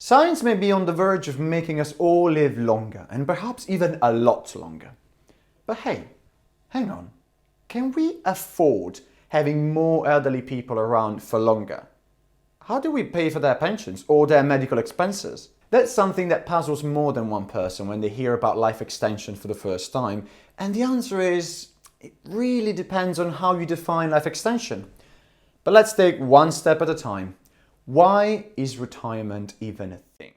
Science may be on the verge of making us all live longer, and perhaps even a lot longer. But hey, hang on. Can we afford having more elderly people around for longer? How do we pay for their pensions or their medical expenses? That's something that puzzles more than one person when they hear about life extension for the first time. And the answer is, it really depends on how you define life extension. But let's take one step at a time. Why is retirement even a thing?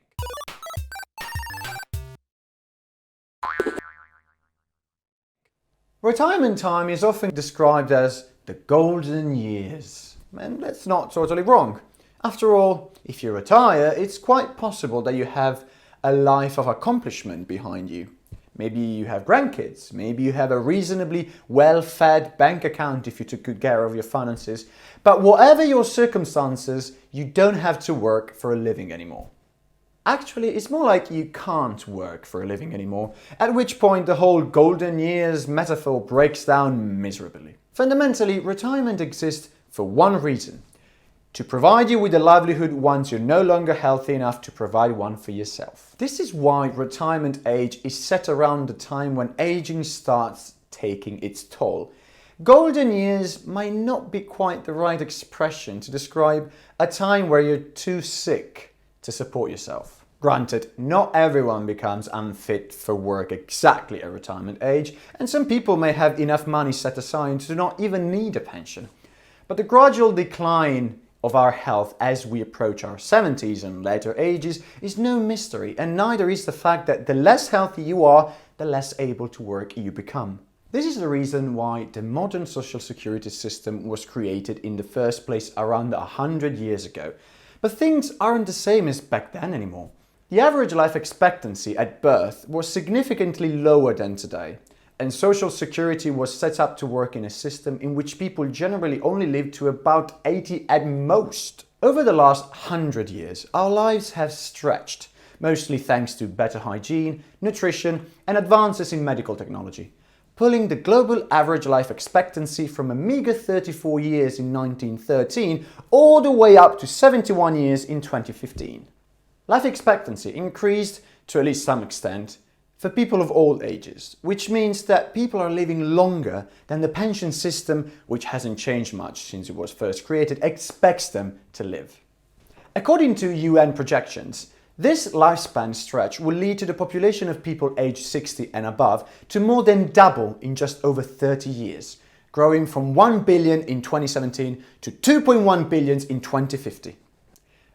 Retirement time is often described as the golden years. And that's not totally wrong. After all, if you retire, it's quite possible that you have a life of accomplishment behind you. Maybe you have grandkids, maybe you have a reasonably well-fed bank account if you took good care of your finances. But whatever your circumstances, you don't have to work for a living anymore. Actually, it's more like you can't work for a living anymore, at which point the whole golden years metaphor breaks down miserably. Fundamentally, retirement exists for one reason: to provide you with a livelihood once you're no longer healthy enough to provide one for yourself. This is why retirement age is set around the time when aging starts taking its toll. Golden years might not be quite the right expression to describe a time where you're too sick to support yourself. Granted, not everyone becomes unfit for work exactly at retirement age, and some people may have enough money set aside to not even need a pension. But the gradual decline of our health as we approach our 70s and later ages is no mystery, and neither is the fact that the less healthy you are, the less able to work you become. This is the reason why the modern social security system was created in the first place around 100 years ago. But things aren't the same as back then anymore. The average life expectancy at birth was significantly lower than today, and Social Security was set up to work in a system in which people generally only lived to about 80 at most. Over the last 100 years, our lives have stretched, mostly thanks to better hygiene, nutrition, and advances in medical technology, pulling the global average life expectancy from a meager 34 years in 1913 all the way up to 71 years in 2015. Life expectancy increased, to at least some extent, for people of all ages, which means that people are living longer than the pension system, which hasn't changed much since it was first created, expects them to live. According to UN projections, this lifespan stretch will lead to the population of people aged 60 and above to more than double in just over 30 years, growing from 1 billion in 2017 to 2.1 billion in 2050.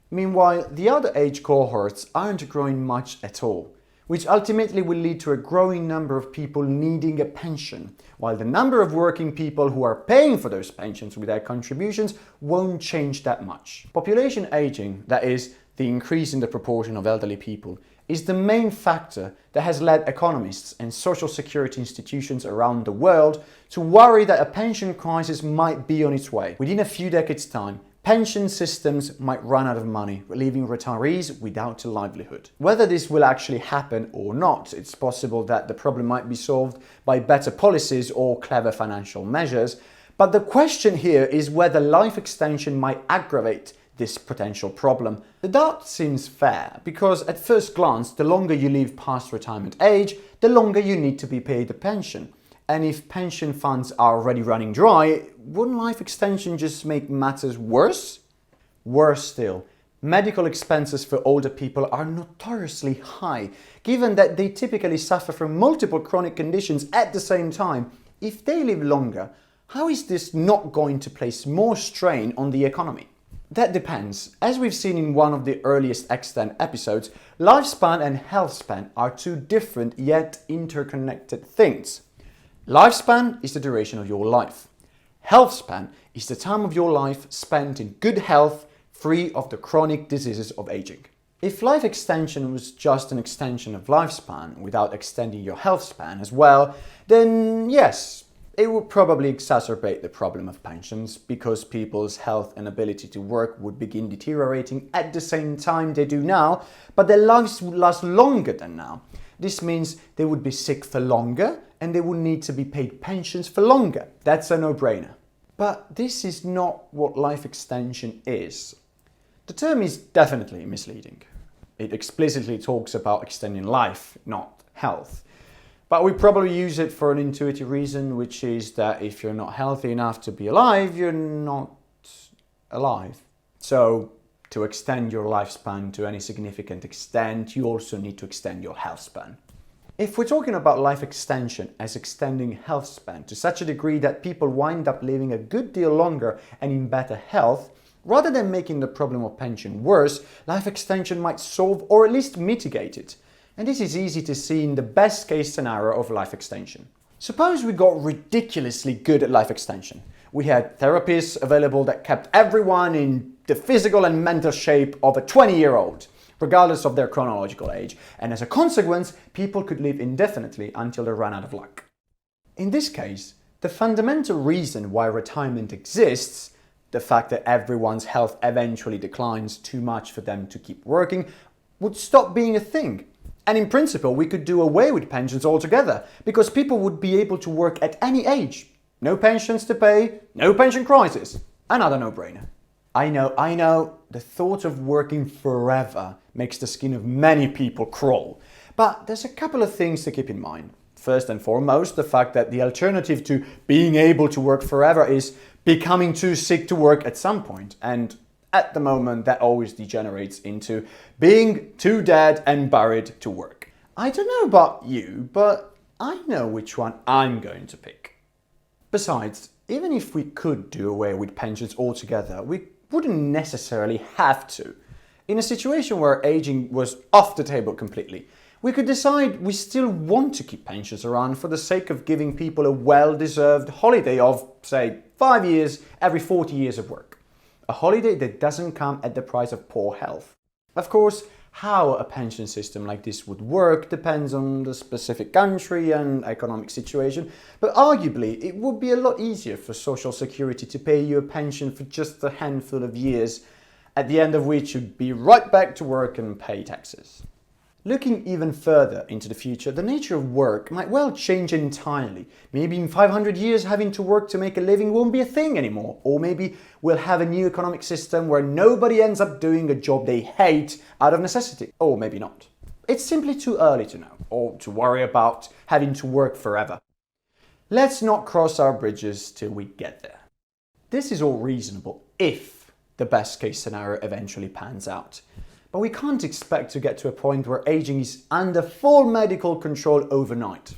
Meanwhile, the other age cohorts aren't growing much at all, which ultimately will lead to a growing number of people needing a pension, while the number of working people who are paying for those pensions with their contributions won't change that much. Population aging, that is, the increase in the proportion of elderly people, is the main factor that has led economists and social security institutions around the world to worry that a pension crisis might be on its way. Within a few decades' time, pension systems might run out of money, leaving retirees without a livelihood. Whether this will actually happen or not, it's possible that the problem might be solved by better policies or clever financial measures, but the question here is whether life extension might aggravate this potential problem. The doubt seems fair, because at first glance, the longer you live past retirement age, the longer you need to be paid a pension. And if pension funds are already running dry, wouldn't life extension just make matters worse? Worse still, medical expenses for older people are notoriously high, given that they typically suffer from multiple chronic conditions at the same time. If they live longer, how is this not going to place more strain on the economy? That depends. As we've seen in one of the earliest extant episodes, lifespan and health span are two different yet interconnected things. Lifespan is the duration of your life. Health span is the time of your life spent in good health, free of the chronic diseases of aging. If life extension was just an extension of lifespan without extending your health span as well, then yes, it would probably exacerbate the problem of pensions, because people's health and ability to work would begin deteriorating at the same time they do now, but their lives would last longer than now. This means they would be sick for longer and they would need to be paid pensions for longer. That's a no-brainer. But this is not what life extension is. The term is definitely misleading. It explicitly talks about extending life, not health. But we probably use it for an intuitive reason, which is that if you're not healthy enough to be alive, you're not alive. So to extend your lifespan to any significant extent, you also need to extend your health span. If we're talking about life extension as extending health span to such a degree that people wind up living a good deal longer and in better health, rather than making the problem of pension worse, life extension might solve or at least mitigate it. And this is easy to see in the best case scenario of life extension. Suppose we got ridiculously good at life extension. We had therapies available that kept everyone in the physical and mental shape of a 20-year-old, regardless of their chronological age, and as a consequence, people could live indefinitely until they ran out of luck. In this case, the fundamental reason why retirement exists, the fact that everyone's health eventually declines too much for them to keep working, would stop being a thing. And in principle, we could do away with pensions altogether, because people would be able to work at any age. No pensions to pay, no pension crisis. Another no-brainer. I know, the thought of working forever makes the skin of many people crawl. But there's a couple of things to keep in mind. First and foremost, the fact that the alternative to being able to work forever is becoming too sick to work at some point. And at the moment, that always degenerates into being too dead and buried to work. I don't know about you, but I know which one I'm going to pick. Besides, even if we could do away with pensions altogether, we wouldn't necessarily have to. In a situation where aging was off the table completely, we could decide we still want to keep pensions around for the sake of giving people a well-deserved holiday of, say, 5 years every 40 years of work. A holiday that doesn't come at the price of poor health. Of course, how a pension system like this would work depends on the specific country and economic situation, but arguably it would be a lot easier for Social Security to pay you a pension for just a handful of years, at the end of which you'd be right back to work and pay taxes. Looking even further into the future, the nature of work might well change entirely. Maybe in 500 years having to work to make a living won't be a thing anymore. Or maybe we'll have a new economic system where nobody ends up doing a job they hate out of necessity. Or maybe not. It's simply too early to know, or to worry about having to work forever. Let's not cross our bridges till we get there. This is all reasonable if the best case scenario eventually pans out. But we can't expect to get to a point where aging is under full medical control overnight.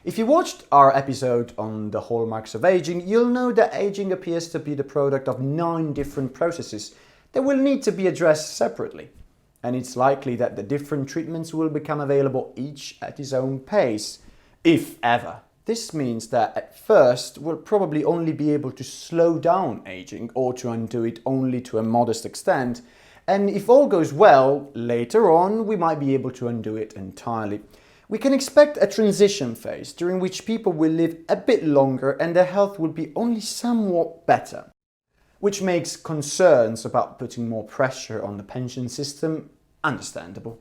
If you watched our episode on the hallmarks of aging, you'll know that aging appears to be the product of 9 different processes that will need to be addressed separately. And it's likely that the different treatments will become available each at its own pace, if ever. This means that at first we'll probably only be able to slow down aging or to undo it only to a modest extent. And if all goes well, later on we might be able to undo it entirely. We can expect a transition phase during which people will live a bit longer and their health will be only somewhat better, which makes concerns about putting more pressure on the pension system understandable.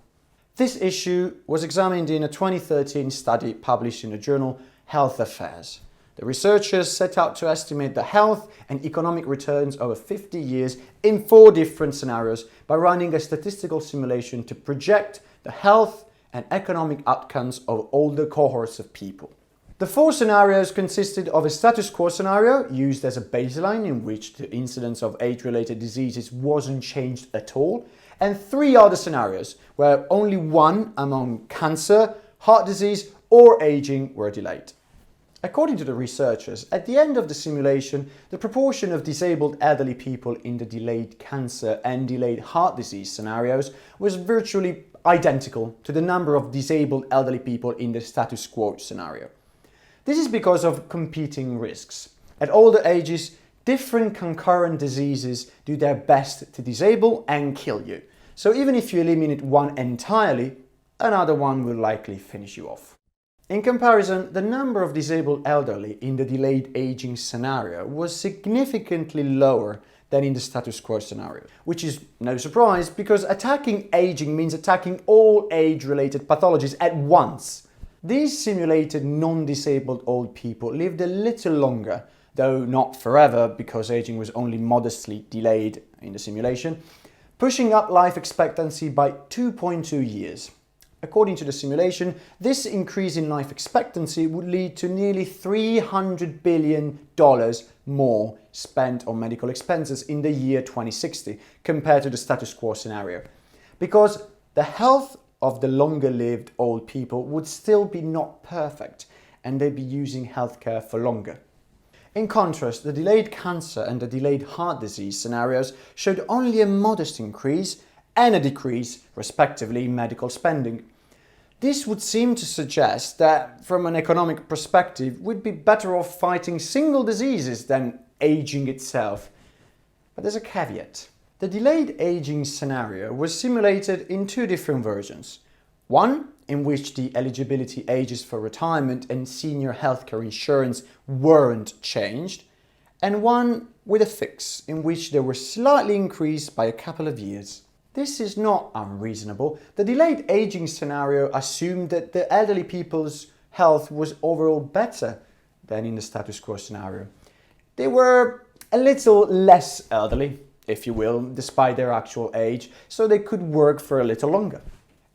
This issue was examined in a 2013 study published in the journal Health Affairs. The researchers set out to estimate the health and economic returns over 50 years in 4 different scenarios by running a statistical simulation to project the health and economic outcomes of older cohorts of people. The 4 scenarios consisted of a status quo scenario used as a baseline in which the incidence of age-related diseases wasn't changed at all, and 3 other scenarios where only one among cancer, heart disease or aging were delayed. According to the researchers, at the end of the simulation, the proportion of disabled elderly people in the delayed cancer and delayed heart disease scenarios was virtually identical to the number of disabled elderly people in the status quo scenario. This is because of competing risks. At older ages, different concurrent diseases do their best to disable and kill you. So even if you eliminate one entirely, another one will likely finish you off. In comparison, the number of disabled elderly in the delayed aging scenario was significantly lower than in the status quo scenario, which is no surprise because attacking aging means attacking all age-related pathologies at once. These simulated non-disabled old people lived a little longer, though not forever because aging was only modestly delayed in the simulation, pushing up life expectancy by 2.2 years. According to the simulation, this increase in life expectancy would lead to nearly $300 billion more spent on medical expenses in the year 2060 compared to the status quo scenario, because the health of the longer-lived old people would still be not perfect and they'd be using healthcare for longer. In contrast, the delayed cancer and the delayed heart disease scenarios showed only a modest increase and a decrease, respectively, in medical spending. This would seem to suggest that, from an economic perspective, we'd be better off fighting single diseases than aging itself. But there's a caveat. The delayed aging scenario was simulated in two different versions. One, in which the eligibility ages for retirement and senior healthcare insurance weren't changed, and one with a fix, in which they were slightly increased by a couple of years. This is not unreasonable. The delayed aging scenario assumed that the elderly people's health was overall better than in the status quo scenario. They were a little less elderly, if you will, despite their actual age, so they could work for a little longer.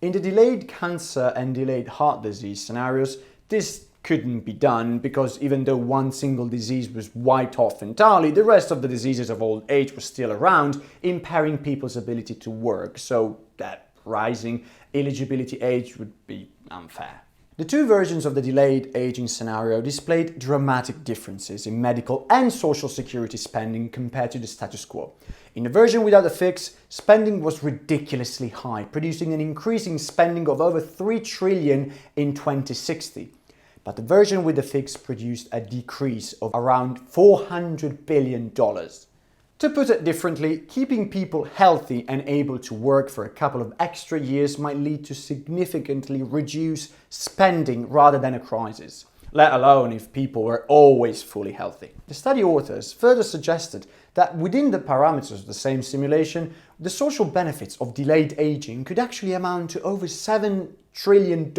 In the delayed cancer and delayed heart disease scenarios, this couldn't be done because even though one single disease was wiped off entirely, the rest of the diseases of old age were still around, impairing people's ability to work, so that rising eligibility age would be unfair. The two versions of the delayed aging scenario displayed dramatic differences in medical and social security spending compared to the status quo. In the version without the fix, spending was ridiculously high, producing an increase in spending of over $3 trillion in 2060. But the version with the fix produced a decrease of around $400 billion. To put it differently, keeping people healthy and able to work for a couple of extra years might lead to significantly reduced spending rather than a crisis, let alone if people were always fully healthy. The study authors further suggested that within the parameters of the same simulation, the social benefits of delayed aging could actually amount to over $7 trillion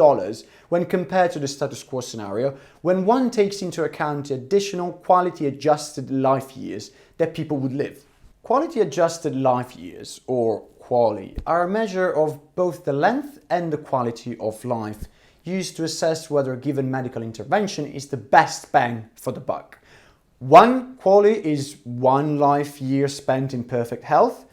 when compared to the status quo scenario, when one takes into account the additional quality-adjusted life years that people would live. Quality-adjusted life years, or QALY, are a measure of both the length and the quality of life, used to assess whether a given medical intervention is the best bang for the buck. One QALY is one life year spent in perfect health.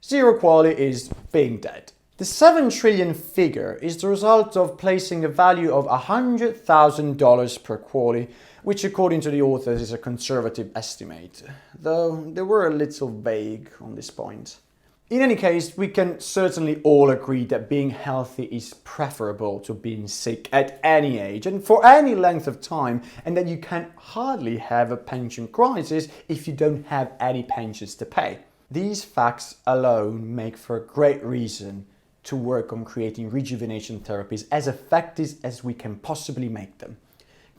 0 QALY is being dead. The 7 trillion figure is the result of placing a value of $100,000 per QALY, which according to the authors is a conservative estimate, though they were a little vague on this point. In any case, we can certainly all agree that being healthy is preferable to being sick at any age and for any length of time, and that you can hardly have a pension crisis if you don't have any pensions to pay. These facts alone make for a great reason to work on creating rejuvenation therapies as effective as we can possibly make them.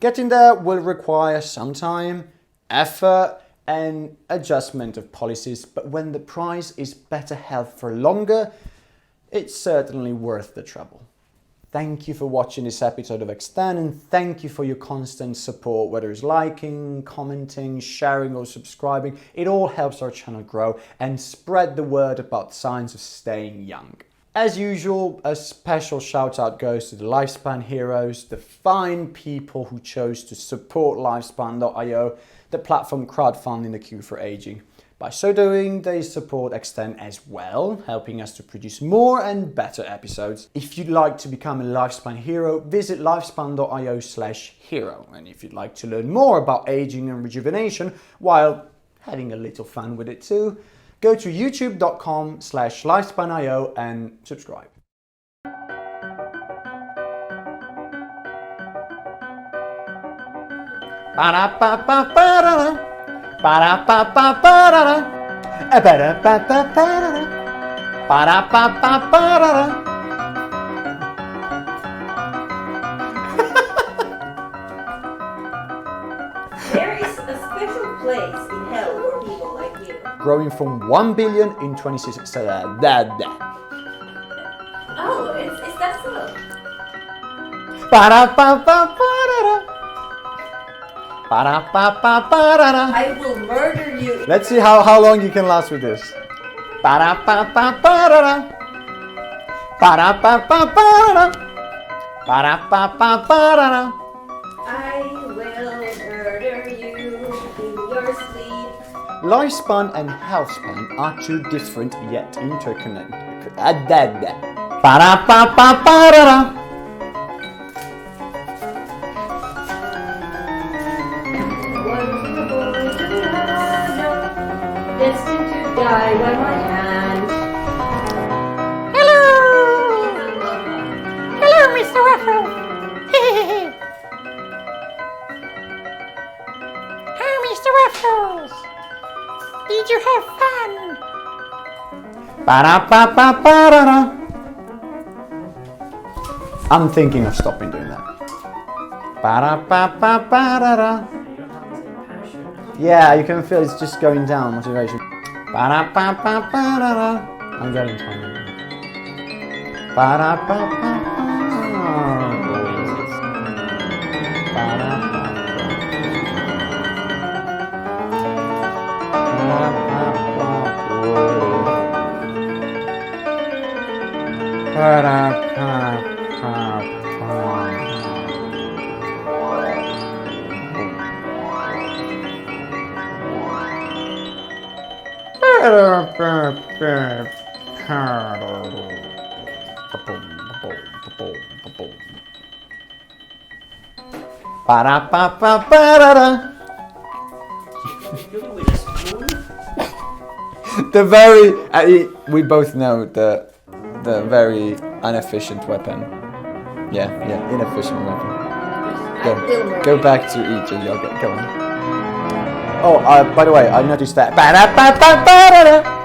Getting there will require some time, effort, and adjustment of policies, but when the price is better health for longer, it's certainly worth the trouble. Thank you for watching this episode of Extend, and thank you for your constant support, whether it's liking, commenting, sharing, or subscribing. It all helps our channel grow and spread the word about the science of staying young. As usual, a special shout out goes to the Lifespan heroes, the fine people who chose to support Lifespan.io, the platform crowdfunding the cure for aging. By so doing, they support Extend as well, helping us to produce more and better episodes. If you'd like to become a Lifespan hero, visit lifespan.io/hero. And if you'd like to learn more about aging and rejuvenation while having a little fun with it too, go to youtube.com/lifespanio and subscribe. There is a special place in hell for people like you. Growing from 1 billion in 26. Oh, is that so? I will murder you. Let's see how long you can last with this. Ba-da-ba-ba-ba-da-da. Ba-da-ba-ba-ba-da-da. Ba-da-ba-ba-ba-da-da. I will murder you in your sleep. Lifespan and healthspan are two different yet interconnected. Ba-da-ba-ba-ba-da-da. Destined to die by my hand. Hello! Hello, Mr. Waffle! Hi, Mr. Waffles! Did you have fun? Ba-da-ba-ba-ba-da-da. I'm thinking of stopping doing that. Ba-da-ba-ba-ba-da-da. Yeah, you can feel it's just going down, motivation. Ba-da-ba-ba-ba-da-da. I'm getting tired. Ba-da-ba-ba-ba. Ba-da-ba-ba-ba-da-da. The very, we both know the very inefficient weapon. Yeah, inefficient weapon. Go back to eat your yogurt. Go on. Oh, by the way, I noticed that. Ba-da-ba-ba-ba-da-da.